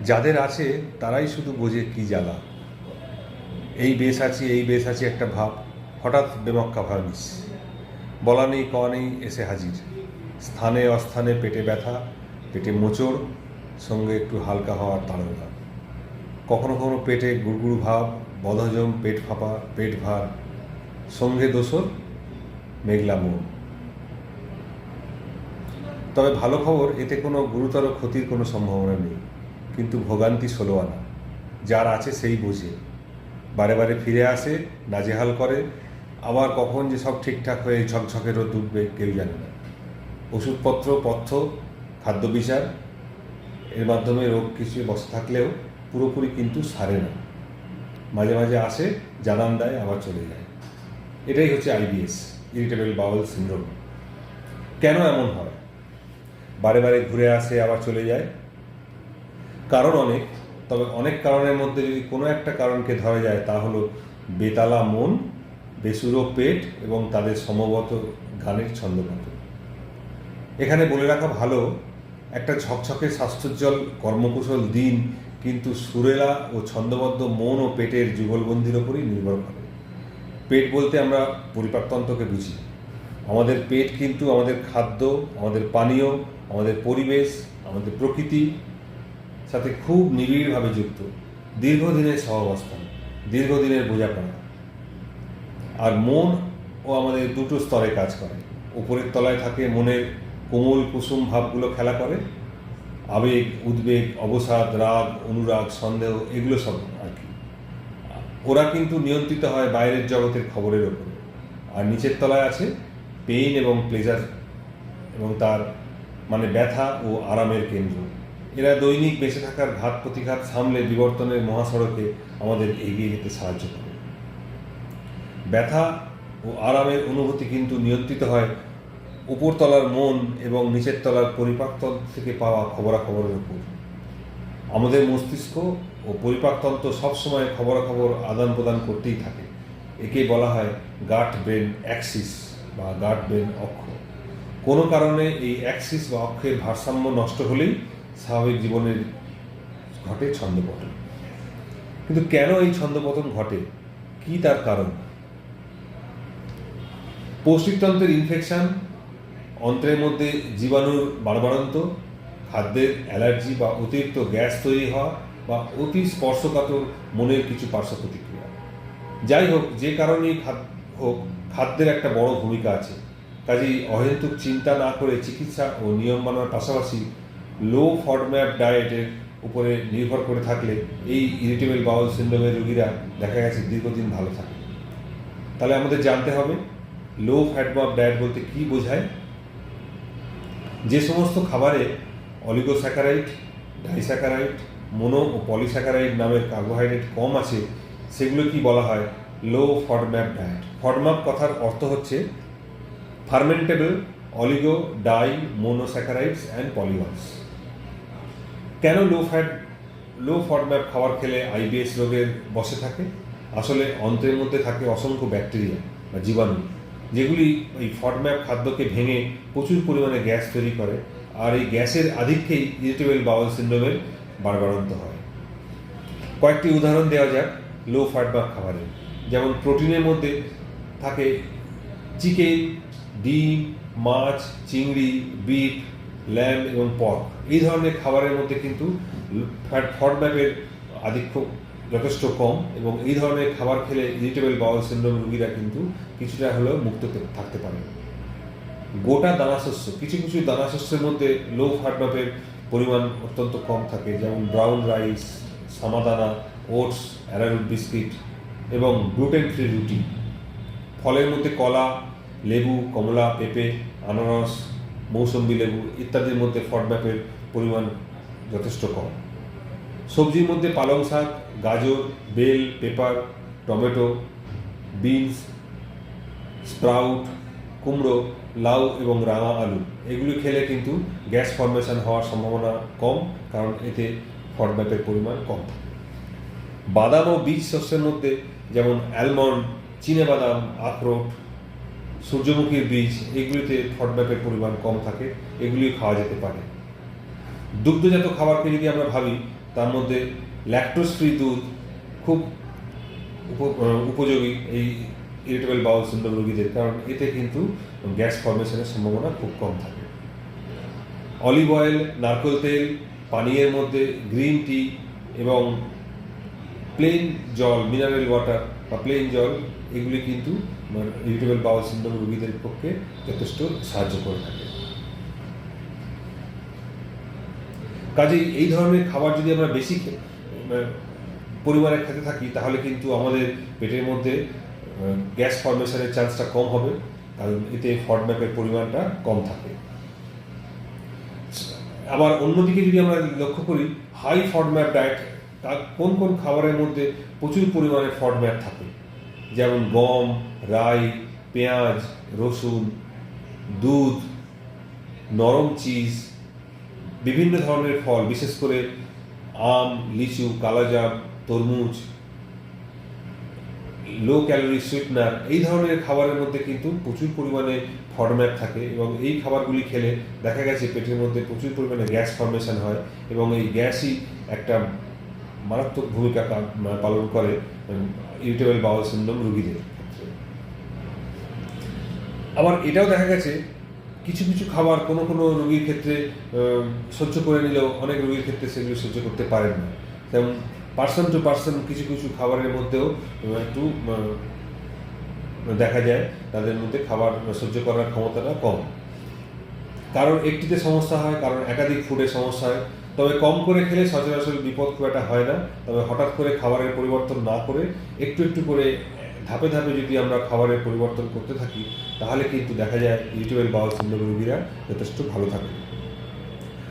যাদের আছে তারাই শুধু বোঝে কি জ্বালা। এই বেশ আছি একটা ভাব, হঠাৎ বেমক্কা ভাবিস, বলা নেই কওয়া নেই এসে হাজির। স্থানে অস্থানে পেটে ব্যথা, পেটে মোচড়, সঙ্গে একটু হালকা হওয়ার তাড়না। কখনো কখনো পেটে গুড়গুড় ভাব, বদহজম, পেট ফাঁপা, পেট ভার, সঙ্গে দোসর মেঘলা মন। তবে ভালো খবর, এতে কোনো গুরুতর ক্ষতির কোনো সম্ভাবনা নেই, কিন্তু ভোগান্তি 16 আনা। যার আছে সেই বোঝে, বারে বারে ফিরে আসে, নাজেহাল করে, আবার কখন যে সব ঠিকঠাক হয়ে ঝকঝকে রোদ উঠবে কেউ জানে না। ওষুধপত্র, পথ্য, খাদ্য বিচার, এর মাধ্যমে রোগ কিছু বসে থাকলেও পুরোপুরি কিন্তু সারে না। মাঝে মাঝে আসে, জানান দেয়, আবার চলে যায়। এটাই হচ্ছে আইবিএস, ইরিটেবল বাউল সিনড্রোম। কেন এমন হয়? বারে বারে ঘুরে আসে, আবার চলে যায়। কারণ অনেক, তবে অনেক কারণের মধ্যে যদি কোনো একটা কারণকে ধরা যায় তা হলো বেতালা মন, বেসুরো পেট এবং তাদের সমবত গানের ছন্দপত। এখানে বলে রাখা ভালো, একটা ঝকঝকে স্বাস্থ্যোজ্জ্বল কর্মকুশল দিন কিন্তু সুরেলা ও ছন্দবদ্ধ মন ও পেটের যুগলবন্দির ওপরই নির্ভর করে। পেট বলতে আমরা পরিপাকতন্ত্রকে বুঝি। আমাদের পেট কিন্তু আমাদের খাদ্য, আমাদের পানীয়, আমাদের পরিবেশ, আমাদের প্রকৃতি সাথে খুব নিবিড়ভাবে যুক্ত। দীর্ঘদিনের সহাবস্থান, দীর্ঘদিনের বোঝাপড়া। আর মন ও আমাদের দুটো স্তরে কাজ করে। উপরের তলায় থাকে মনের কোমল কুসুম ভাবগুলো খেলা করে, আবেগ, উদ্বেগ, অবসাদ, রাগ, অনুরাগ, সন্দেহ, এগুলো সব আর কি। ওরা কিন্তু নিয়ন্ত্রিত হয় বাইরের জগতের খবরের ওপরে। আর নিচের তলায় আছে পেইন এবং প্লেজার, এবং তার মানে ব্যথা ও আরামের কেন্দ্র। এরা দৈনিক বেঁচে থাকার ঘাত প্রতিঘাত সামলে বিবর্তনের মহাসড়কে আমাদের এগিয়ে যেতে সাহায্য করে। ব্যথা ও আরামের অনুভূতি কিন্তু নিয়ন্ত্রিত হয় উপরতলার মন এবং নিচের তলার পরিপাকতন্ত্র থেকে পাওয়া খবরাখবরের উপর। আমাদের মস্তিষ্ক ও পরিপাকতন্ত্র সবসময় খবরাখবর আদান প্রদান করতেই থাকে। একে বলা হয় গাট ব্রেন অ্যাক্সিস বা গাট ব্রেন অক্ষ। কোনো কারণে এই অ্যাক্সিস বা অক্ষের ভারসাম্য নষ্ট হলেই স্বাভাবিক জীবনের ঘটে ছন্দপতন। কিন্তু কেন এই ছন্দপতন ঘটে, কি তার কারণ? পৌষ্টিকতন্ত্রের ইনফেকশন, অন্ত্রের মধ্যে জীবাণুর বাড়বাড়ন্ত, খাদ্যের অ্যালার্জি বা অতিরিক্ত গ্যাস তৈরি হওয়া, বা অতি স্পর্শকাতর মনের কিছু পার্শ্ব প্রতিক্রিয়া। যাই হোক, যে কারণেই হোক, খাদ্যের একটা বড় ভূমিকা আছে। কাজেই অহেতুক চিন্তা না করে চিকিৎসা ও নিয়ম মানার পাশাপাশি লো ফডম্যাপ ডায়েটের উপরে নির্ভর করে থাকলে এই ইরিটেবল বাউল সিনড্রোমের রোগীরা দেখা গেছে দীর্ঘদিন ভালো থাকে। তাহলে আমাদের জানতে হবে লো ফ্যাটম্যাপ ডায়েট বলতে কী বোঝায়। যে সমস্ত খাবারে অলিগোস্যাকারাইড, ডাইস্যাকারাইড, মোনো ও পলিস্যাকারাইড নামের কার্বোহাইড্রেট কম আছে সেগুলো কি বলা হয় লো ফডম্যাপ ডায়েট। ফডম্যাপ কথার অর্থ হচ্ছে fermentable oligo di monosaccharides and polymers. কেন লো ফডম্যাপ খাবার খেলে আইবিএস রোগের বসে থাকে? আসলে অন্ত্রের মধ্যে থাকে অসংখ্য ব্যাকটেরিয়া বা জীবাণু, যেগুলি এই ফডম্যাপ খাদ্যকে ভেঙে প্রচুর পরিমাণে গ্যাস তৈরি করে। আর এই গ্যাসের আধিক্যেই ইরিটেবল বাউল সিনড্রোমের বাড়বাড়ন্ত হয়। কয়েকটি উদাহরণ দেওয়া যাক লো ফ্যাটম্যাপ খাবারের। যেমন প্রোটিনের মধ্যে থাকে চিকেন, ডিম, মাছ, চিংড়ি, বিফ, ল্যাম্ব এবং পর্ক। এই ধরনের খাবারের মধ্যে কিন্তু ফডম্যাপের আধিক্য যথেষ্ট কম, এবং এই ধরনের খাবার খেলে ইরিটেবল বাউল সিনড্রোম রোগীরা কিন্তু কিছুটা হলেও মুক্ত থাকতে পারে। গোটা দানাশস্য, কিছু কিছু দানাশস্যের মধ্যে লো ফ্যাটম্যাপের পরিমাণ অত্যন্ত কম থাকে, যেমন ব্রাউন রাইস, সামাদানা, ওটস, অ্যারারুট বিস্কিট এবং গ্লুটেন ফ্রি রুটি। ফলের মধ্যে কলা, লেবু, কমলা, পেঁপে, আনারস, মৌসম্বি লেবু ইত্যাদির মধ্যে ফডম্যাপের পরিমাণ যথেষ্ট কম। সবজির মধ্যে পালং শাক, গাজর, বেল, পেপার, টমেটো, বিনস, স্প্রাউট, কুমড়ো, লাউ এবং রাঙা আলু এগুলি খেলে কিন্তু গ্যাস ফর্মেশন হওয়ার সম্ভাবনা কম, কারণ এতে ফডম্যাপের পরিমাণ কম থাকে। বাদাম ও বীজ শস্যের মধ্যে যেমন অ্যালমন্ড, চিনেবাদাম, আখরোট, সূর্যমুখীর বীজ এগুলিতে ফডম্যাপের পরিমাণ কম থাকে, এগুলি খাওয়া যেতে পারে। দুগ্ধজাত খাবারকে যদি আমরা ভাবি তার মধ্যে ল্যাকটোজ ফ্রি দুধ খুব উপযোগী এই ইরিটেবল বাউল সিনড্রোম রোগীদের, কারণ এতে কিন্তু গ্যাস ফর্মেশনের সম্ভাবনা খুব কম থাকে। অলিভ অয়েল, নারকেল তেল, পানীয়ের মধ্যে গ্রিন টি এবং প্লেন জল, মিনারেল ওয়াটার বা প্লেন জল, এগুলি কিন্তু ইরিটেবল বাউল সিনড্রোম রোগীদের পক্ষে যথেষ্ট সাহায্য করে থাকে। কাজেই এই ধরনের খাবার যদি আমরা বেশি পরিমাণে খেতে থাকি তাহলে কিন্তু আমাদের পেটের মধ্যে গ্যাস ফর্মেশনের চান্সটা কম হবে, কারণ এতে ফডম্যাপের পরিমাণটা কম থাকে। আবার অন্যদিকে যদি আমরা লক্ষ্য করি হাই ফডম্যাপ ডায়েট, কোন কোন খাবারের মধ্যে প্রচুর পরিমাণে ফডম্যাপ থাকে, যেমন গম, রাই, পেঁয়াজ, রসুন, দুধ, নরম চিজ, বিভিন্ন ধরনের ফল, বিশেষ করে আম, লিচু, কালাজাম, তরমুজ, লো ক্যালোরি সুইটনার, এই ধরনের খাবারের মধ্যে কিন্তু প্রচুর পরিমাণে ফডম্যাপ থাকে এবং এই খাবারগুলি খেলে দেখা গেছে পেটের মধ্যে প্রচুর পরিমাণে গ্যাস ফর্মেশন হয় এবং এই গ্যাসই একটা মারাত্মক ভূমিকা পালন করে ইরিটেবল বাউল সিনড্রোম রোগীদের ক্ষেত্রে। আবার এটাও দেখা গেছে কিছু কিছু খাবার কোনো কোনো রোগীর ক্ষেত্রে সহ্য করে নিলেও অনেক রোগীর ক্ষেত্রে সেগুলো সহ্য করতে পারেন না। যেমন পার্সন টু পার্সন কিছু কিছু খাবারের মধ্যেও একটু দেখা যায় তাদের মধ্যে খাবার সহ্য করার ক্ষমতাটা কম, কারণ একটিতে সমস্যা হয়, কারণ একাধিক ফুডের সমস্যা হয়। তবে কম করে খেলে সচরাচর বিপদ খুব একটা হয় না, তবে হঠাৎ করে খাবারের পরিবর্তন না করে একটু একটু করে ধাপে ধাপে যদি আমরা খাবারের পরিবর্তন করতে থাকি তাহলে কিন্তু দেখা যায় ইরিটেবল বাউল সিনড্রোম রোগীরা যথেষ্ট ভালো থাকে।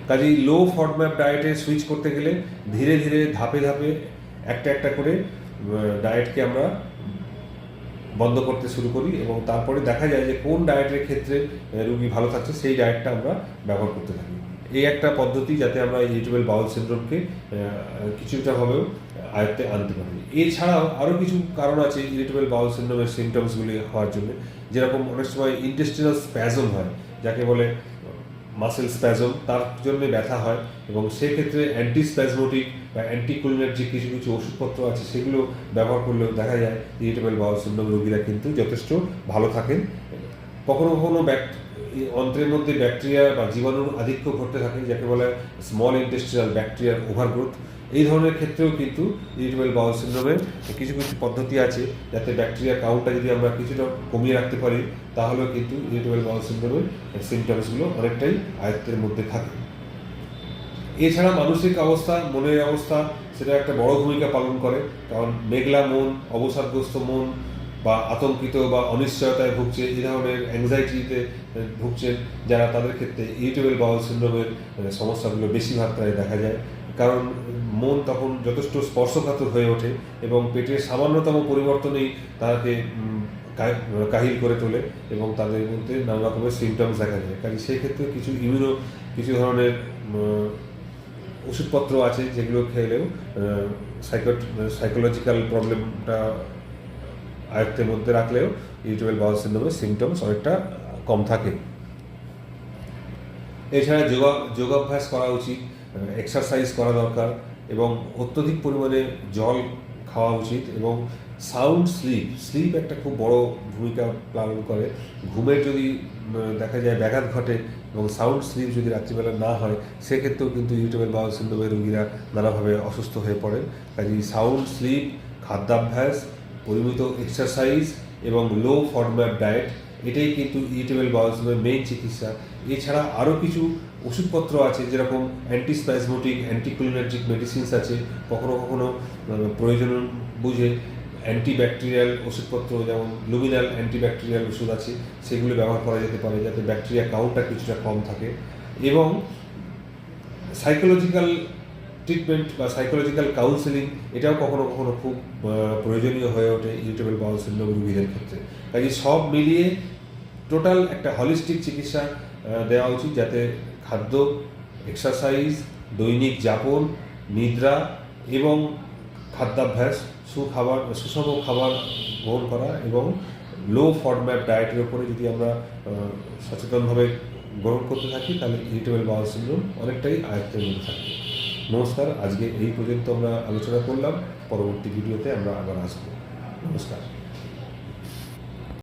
কাজেই লো ফডম্যাপ ডায়েটে সুইচ করতে গেলে ধীরে ধীরে ধাপে ধাপে একটা একটা করে ডায়েটকে আমরা বন্ধ করতে শুরু করি এবং তারপরে দেখা যায় যে কোন ডায়েটের ক্ষেত্রে রোগী ভালো থাকছে সেই ডায়েটটা আমরা ব্যবহার করতে থাকি। এই একটা পদ্ধতি যাতে আমরা ইরিটেবল বাউল সিনড্রোমকে কিছুটা হলেও আয়ত্তে আনতে পারি। এছাড়াও আরও কিছু কারণ আছে ইরিটেবল বাউল সিনড্রোমের সিমটমসগুলি হওয়ার জন্য, যেরকম অনেক সময় ইন্টেস্টিনাল স্প্যাজম হয়, যাকে বলে মাসেল স্প্যাজম, তার জন্য ব্যথা হয় এবং সেক্ষেত্রে অ্যান্টিস্প্যাজমোটিক বা অ্যান্টিকোলিনার্জিক কিছু কিছু ওষুধপত্র আছে, সেগুলো ব্যবহার করলেও দেখা যায় ইরিটেবল বাউল সিনড্রোম রোগীরা কিন্তু যথেষ্ট ভালো থাকেন। কখনো কখনো অন্ত্রের মধ্যে ব্যাকটেরিয়া বা জীবাণুর আধিক্য ঘটতে থাকে, যাকে বলে স্মল ইন্টেস্টিনাল ব্যাকটেরিয়ার ওভারগ্রোথ। এই ধরনের ক্ষেত্রেও কিন্তু ইরিটেবল বাউল সিনড্রোমের কিছু কিছু পদ্ধতি আছে যাতে ব্যাকটেরিয়া কাউন্টটা যদি আমরা কিছুটা কমিয়ে রাখতে পারি তাহলেও কিন্তু ইরিটেবল বাউল সিনড্রোমের সিমটমসগুলো অনেকটাই আয়ত্তের মধ্যে থাকে। এছাড়া মানসিক অবস্থা, মনের অবস্থা, সেটা একটা বড় ভূমিকা পালন করে, কারণ মেঘলা মন, অবসাদগ্রস্ত মন বা আতঙ্কিত বা অনিশ্চয়তায় ভুগছে, এই ধরনের অ্যাংজাইটিতে ভুগছেন যারা, তাদের ক্ষেত্রে ইরিটেবল বাউল সিনড্রোমের সমস্যাগুলো বেশি মাত্রায় দেখা যায়, কারণ মন তখন যথেষ্ট স্পর্শকাতর হয়ে ওঠে এবং পেটের সামান্যতম পরিবর্তনেই তাকে কাহিল করে তোলে এবং তাদের মধ্যে নানা রকমের সিমটমস দেখা যায়। কাজে সেই ক্ষেত্রে কিছু ধরনের ওষুধপত্র আছে যেগুলো খেলেও সাইকোলজিক্যাল প্রবলেমটা আয়ত্তের মধ্যে রাখলেও ইরিটেবল বাউল সিনড্রোমের সিমটমস অনেকটা কম থাকে। এছাড়া যোগাভ্যাস করা উচিত, এক্সারসাইজ করা দরকার এবং অত্যধিক পরিমাণে জল খাওয়া উচিত এবং সাউন্ড স্লিপ একটা খুব বড় ভূমিকা পালন করে। ঘুমের যদি দেখা যায় ব্যাঘাত ঘটে এবং সাউন্ড স্লিপ যদি রাত্রিবেলা না হয় সেক্ষেত্রেও কিন্তু ইরিটেবল বাউল সিনড্রোমের রোগীরা নানাভাবে অসুস্থ হয়ে পড়ে। কাজেই সাউন্ড স্লিপ, খাদ্যাভ্যাস, পরিমিত এক্সারসাইজ এবং লো ফডম্যাপ ডায়েট, এটাই কিন্তু ইরিটেবল বাউল সিনড্রোমের মেইন চিকিৎসা। এছাড়া আরও কিছু ওষুধপত্র আছে, যেরকম অ্যান্টিস্প্যাজমোটিক, অ্যান্টিকোলিনার্জিক মেডিসিনস আছে, কখনো কখনো প্রয়োজন বুঝে অ্যান্টিব্যাকটেরিয়াল ওষুধপত্র, যেমন লুমিনাল অ্যান্টিব্যাকটেরিয়াল ওষুধ আছে, সেগুলো ব্যবহার করা যেতে পারে যাতে ব্যাকটেরিয়া কাউন্টটা কিছুটা কম থাকে। এবং সাইকোলজিক্যাল ট্রিটমেন্ট বা সাইকোলজিক্যাল কাউন্সেলিং, এটাও কখনো কখনো খুব প্রয়োজনীয় হয়ে ওঠে ইরিটেবল বাউল সিনড্রোম রোগীদের ক্ষেত্রে। কাজে সব মিলিয়ে টোটাল একটা হলিস্টিক চিকিৎসা দেওয়া উচিত, যাতে খাদ্য, এক্সারসাইজ, দৈনিক যাপন, নিদ্রা এবং খাদ্যাভ্যাস, সুষম খাবার গ্রহণ করা এবং লো ফডম্যাপ ডায়েটের উপরে যদি আমরা সচেতনভাবে গ্রহণ করতে থাকি তাহলে ইরিটেবল বাউল সিনড্রোম অনেকটাই আয়ত্তের মধ্যে থাকবে। নমস্কার, আজকে এই পর্যন্ত আমরা আলোচনা করলাম। পরবর্তী ভিডিওতে আমরা আবার আসবো। নমস্কার।